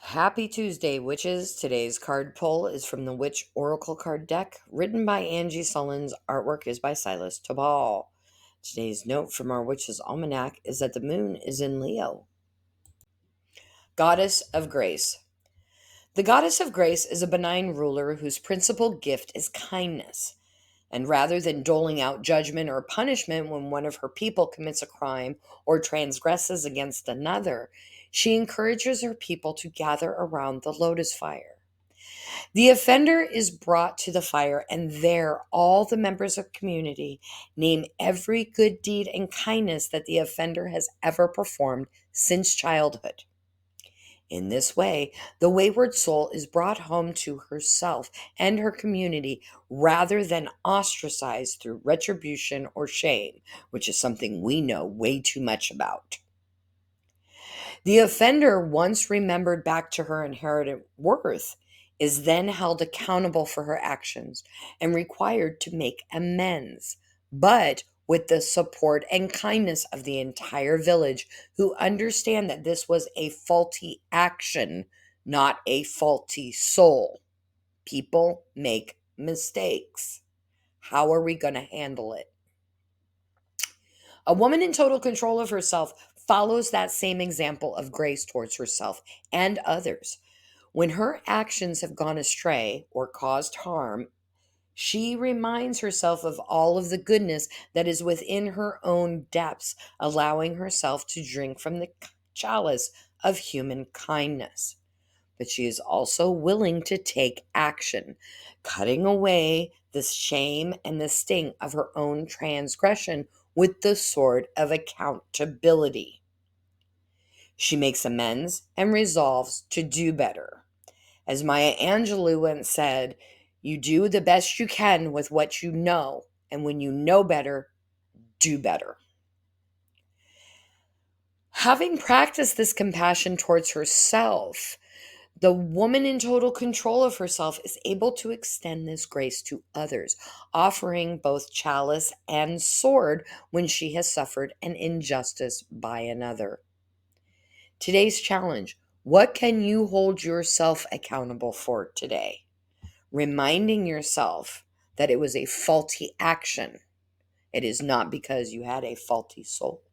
Happy Tuesday, witches. Today's card pull is from the Witch Oracle card deck, written by Angie Sullins. Artwork is by Silas Tabal. Today's note from our Witch's Almanac is that the moon is in Leo. Goddess of Grace. The Goddess of Grace is a benign ruler whose principal gift is kindness. And rather than doling out judgment or punishment when one of her people commits a crime or transgresses against another, she encourages her people to gather around the lotus fire. The offender is brought to the fire, and there all the members of the community name every good deed and kindness that the offender has ever performed since childhood. In this way, the wayward soul is brought home to herself and her community rather than ostracized through retribution or shame, which is something we know way too much about. The offender, once remembered back to her inherent worth, is then held accountable for her actions and required to make amends, but with the support and kindness of the entire village, who understand that this was a faulty action, not a faulty soul. People make mistakes. How are we going to handle it? A woman in total control of herself follows that same example of grace towards herself and others. When her actions have gone astray or caused harm, she reminds herself of all of the goodness that is within her own depths, allowing herself to drink from the chalice of human kindness. But she is also willing to take action, cutting away the shame and the sting of her own transgression with the sword of accountability. She makes amends and resolves to do better. As Maya Angelou once said, you do the best you can with what you know, and when you know better, do better. Having practiced this compassion towards herself, the woman in total control of herself is able to extend this grace to others, offering both chalice and sword when she has suffered an injustice by another. Today's challenge: what can you hold yourself accountable for today? Reminding yourself that it was a faulty action. It is not because you had a faulty soul.